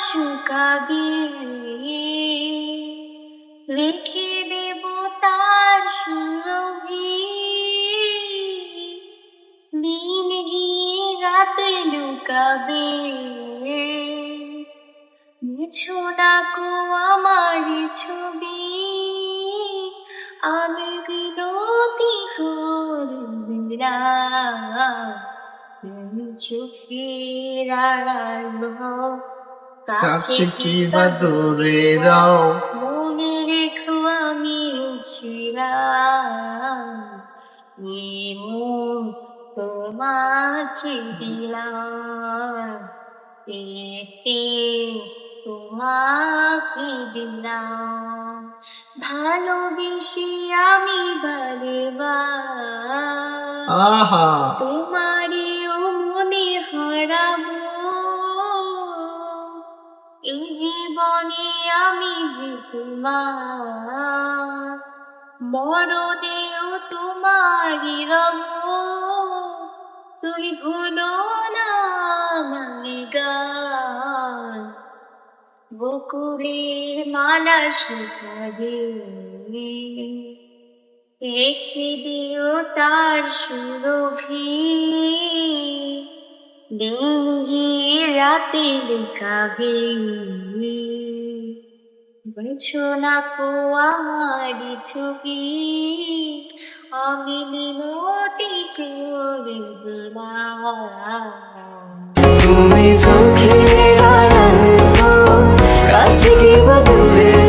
শুকাবে, রেখে দেব তার সুরভি। দিন গিয়ে রাতে লুকাবে, মুছো না কো আমার ছবি। আমি বিনতি করলাম, তুমি চোখের আড়াল কাছে কি বা দূরে রাও। মনে রেখো আমি ছিলাম, এই মন তোমাকে দিলাম, এতে তোমাকে দিলাম। ভালোবেসে আমি বারেবার তোমারও মনে হারাবো। এই জীবনে আমি যে তোমার, মরণেও তোমারই রব। তুই ভুলো না আমায় গান, বকুলের মালা শুকাবে, রেখে দিও তার সুরভি। দিন গিয়ে রাতে লুকাবে, বুঝো না কো আমার ছবি। আমি মিনতি করে দিলাম, তুমি চোখের আড়াল কাছে কি বা দূরে